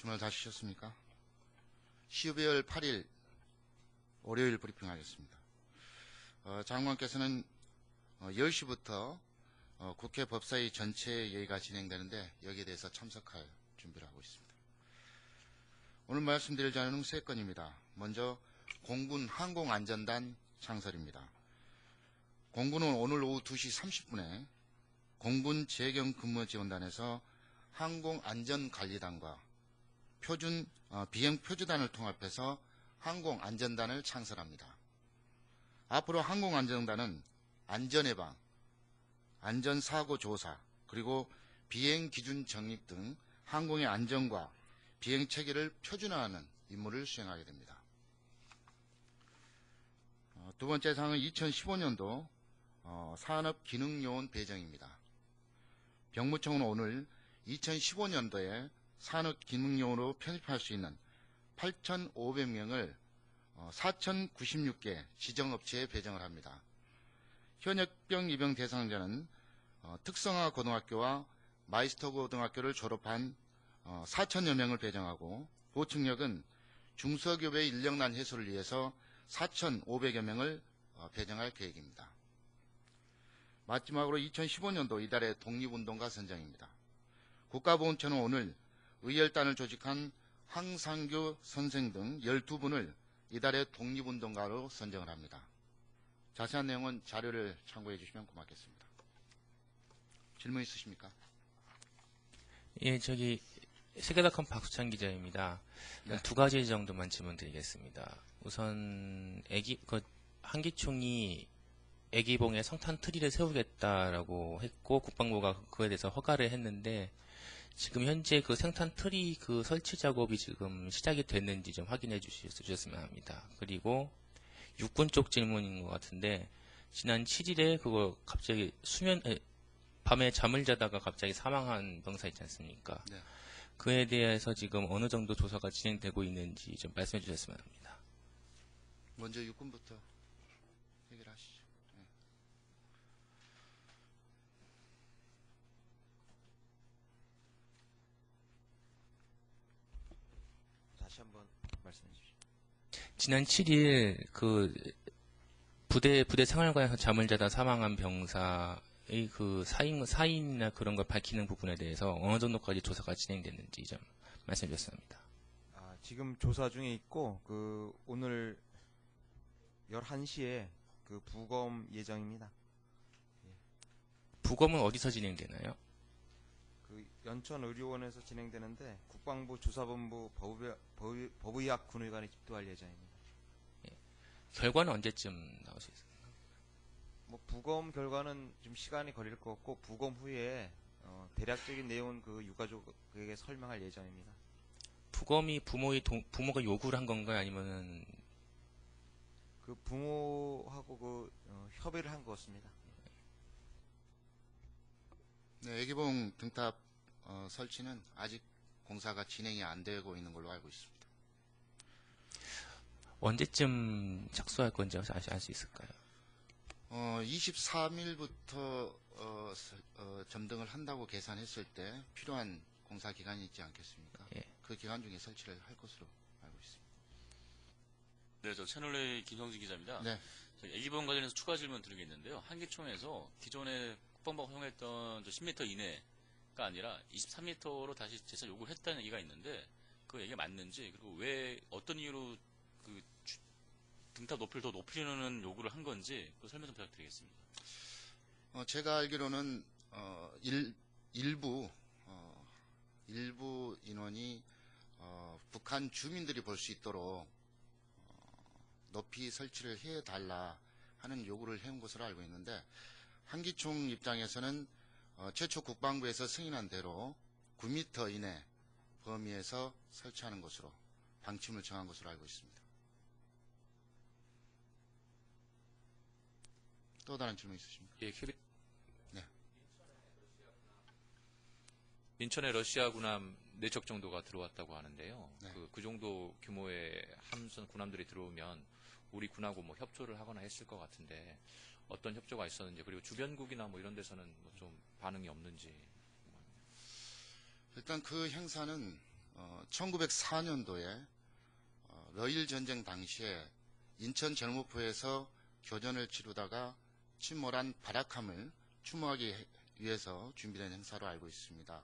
말씀을 다 주셨습니까? 12월 8일 월요일 브리핑하겠습니다. 장관께서는 10시부터 국회 법사위 전체 회의가 진행되는데 여기에 대해서 참석할 준비를 하고 있습니다. 오늘 말씀드릴 자료는 3건입니다. 먼저 공군 항공안전단 창설입니다. 공군은 오늘 오후 2시 30분에 공군 재경근무지원단에서 항공안전관리단과 비행표주단을 통합해서 항공안전단을 창설합니다. 앞으로 항공안전단은 안전예방, 안전사고 조사, 그리고 비행기준 정립 등 항공의 안전과 비행체계를 표준화하는 임무를 수행하게 됩니다. 두 번째 사항은 2015년도 산업기능요원 배정입니다. 병무청은 오늘 2015년도에 산업기능요원으로 편입할 수 있는 8,500명을 4,096개 지정업체에 배정을 합니다. 현역병 입영 대상자는 특성화 고등학교와 마이스터 고등학교를 졸업한 4,000여 명을 배정하고 보충력은 중소기업의 인력난 해소를 위해서 4,500여 명을 배정할 계획입니다. 마지막으로 2015년도 이달의 독립운동가 선정입니다. 국가보훈처는 오늘 의열단을 조직한 황상규 선생 등 12분을 이달의 독립운동가로 선정을 합니다. 자세한 내용은 자료를 참고해 주시면 고맙겠습니다. 질문 있으십니까? 예, 세계닷컴 박수찬 기자입니다. 네. 두 가지 정도만 질문드리겠습니다. 우선 한기총이 애기봉에 성탄 트리를 세우겠다라고 했고 국방부가 그에 대해서 허가를 했는데 지금 현재 그 성탄 트리 그 설치 작업이 지금 시작이 됐는지 좀 확인해 주셨으면 합니다. 그리고 육군 쪽 질문인 것 같은데 지난 7일에 그거 갑자기 밤에 잠을 자다가 갑자기 사망한 병사 있지 않습니까? 네. 그에 대해서 지금 어느 정도 조사가 진행되고 있는지 좀 말씀해 주셨으면 합니다. 먼저 육군부터 해결하시죠. 네. 다시 한번 말씀해 주시죠. 지난 7일 그 부대 생활관에서 잠을 자다 사망한 병사의 그 사인이나 그런 걸 밝히는 부분에 대해서 어느 정도까지 조사가 진행됐는지 좀 말씀해 주셨습니다. 지금 조사 중에 있고 오늘 11시에 부검 예정입니다. 부검은 어디서 진행되나요? 연천의료원에서 진행되는데 국방부 조사본부 법의학 군의관이 집도할 예정입니다. 결과는 언제쯤 나올 수 있을까요? 부검 결과는 좀 시간이 걸릴 것 같고 부검 후에 대략적인 내용은 유가족에게 설명할 예정입니다. 부검이 부모가 요구를 한 건가요? 아니면은 부모하고 협의를 한 것 같습니다. 네, 애기봉 등탑 설치는 아직 공사가 진행이 안 되고 있는 걸로 알고 있습니다. 언제쯤 착수할 건지 알 수 있을까요? 23일부터 점등을 한다고 계산했을 때 필요한 공사 기간이 있지 않겠습니까? 예. 그 기간 중에 설치를 할 것으로 알고 있습니다. 네, 저 채널A 김성진 기자입니다. 네. 애기봉 관련해서 추가 질문 드리겠는데요. 한기총에서 기존에 국방부가 허용했던 10m 이내가 아니라 23m로 다시 재설 요구를 했다는 얘기가 있는데 그 얘기가 맞는지, 그리고 왜 어떤 이유로 등탑 높이를 더 높이려는 요구를 한 건지 그 설명 좀 부탁드리겠습니다. 제가 알기로는 일부 인원이 북한 주민들이 볼 수 있도록 높이 설치를 해달라 하는 요구를 해온 것으로 알고 있는데 한기총 입장에서는 최초 국방부에서 승인한 대로 9m 이내 범위에서 설치하는 것으로 방침을 정한 것으로 알고 있습니다. 또 다른 질문 있으십니까? 예, 네. 인천에 러시아 군함 4척 정도가 들어왔다고 하는데요. 네. 그 정도 규모의 함선 군함들이 들어오면 우리 군하고 협조를 하거나 했을 것 같은데 어떤 협조가 있었는지, 그리고 주변국이나 이런 데서는 좀 반응이 없는지. 일단 그 행사는 1904년도에 러일 전쟁 당시에 인천 절모포에서 교전을 치르다가 침몰한 바라캄을 추모하기 위해서 준비된 행사로 알고 있습니다.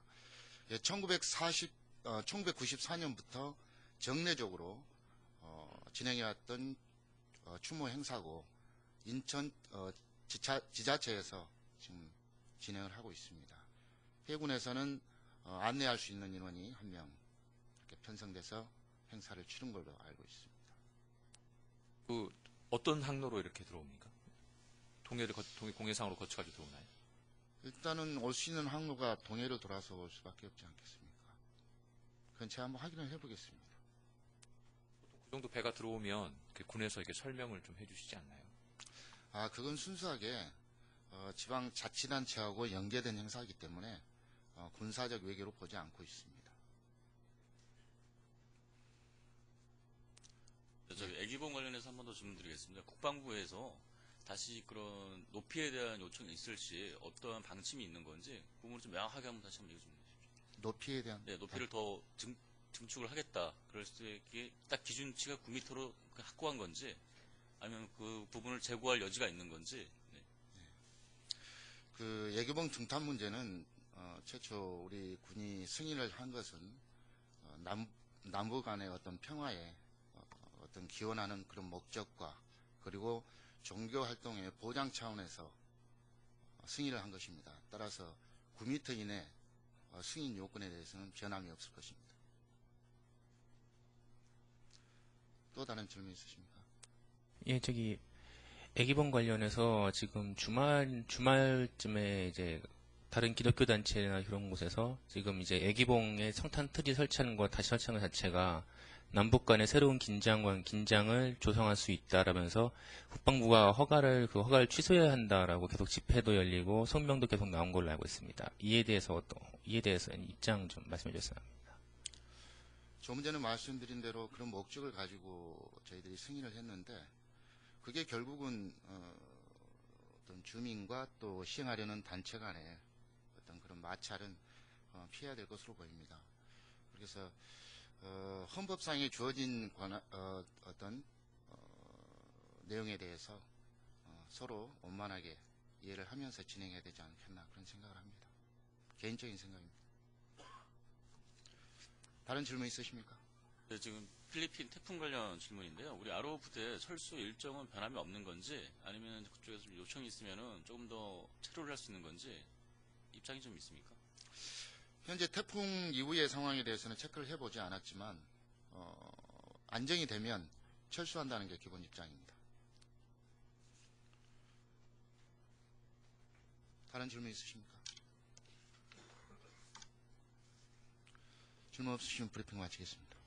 1994년부터 정례적으로 진행해왔던 추모 행사고 인천 지자체에서 지금 진행을 하고 있습니다. 해군에서는 안내할 수 있는 인원이 한 명 이렇게 편성돼서 행사를 치른 걸로 알고 있습니다. 그 어떤 항로로 이렇게 들어옵니까? 공해상으로 거쳐가지고 들어오나요? 일단은 올 수 있는 항로가 동해를 돌아서 올 수밖에 없지 않겠습니까? 그건 제가 한번 확인을 해보겠습니다. 그 정도 배가 들어오면 그 군에서 이렇게 설명을 좀 해주시지 않나요? 그건 순수하게 지방 자치단체하고 연계된 행사이기 때문에 군사적 외교로 보지 않고 있습니다. 저기 애기봉 관련해서 한 번 더 질문드리겠습니다. 국방부에서 다시 그런 높이에 대한 요청이 있을지 어떠한 방침이 있는 건지 그 부분을 좀 명확하게 한번 다시 한번 얘기 좀 해주십시오. 높이에 대한 네, 높이를 더 증축을 하겠다. 그럴 때 딱 기준치가 9m로 확고한 건지 아니면 그 부분을 재고할 여지가 있는 건지. 네. 그 예교봉 중탄 문제는 최초 우리 군이 승인을 한 것은 남북 간의 어떤 평화에 어떤 기원하는 그런 목적과 그리고 종교 활동의 보장 차원에서 승인을 한 것입니다. 따라서 9m 이내 승인 요건에 대해서는 변함이 없을 것입니다. 또 다른 질문 있으십니까? 예, 저기 애기봉 관련해서 지금 주말쯤에 이제 다른 기독교 단체나 그런 곳에서 지금 이제 애기봉에 성탄 트리 설치하는 거 다시 설치하는 것 자체가 남북 간의 새로운 긴장을 조성할 수 있다라면서 국방부가 그 허가를 취소해야 한다라고 계속 집회도 열리고 성명도 계속 나온 걸로 알고 있습니다. 이에 대해서 입장 좀 말씀해 주셨어요. 조금 전에 말씀드린 대로 그런 목적을 가지고 저희들이 승인을 했는데 그게 결국은 어떤 주민과 또 시행하려는 단체 간의 어떤 그런 마찰은 피해야 될 것으로 보입니다. 그래서 헌법상에 주어진 어떤 내용에 대해서 서로 원만하게 이해를 하면서 진행해야 되지 않겠나 그런 생각을 합니다. 개인적인 생각입니다. 다른 질문 있으십니까? 네, 지금 필리핀 태풍 관련 질문인데요. 우리 아로우 부대 철수 일정은 변함이 없는 건지 아니면 그쪽에서 좀 요청이 있으면은 조금 더 체류를 할 수 있는 건지 입장이 좀 있습니까? 현재 태풍 이후의 상황에 대해서는 체크를 해보지 않았지만 안정이 되면 철수한다는 게 기본 입장입니다. 다른 질문 있으십니까? 질문 없으시면 브리핑 마치겠습니다.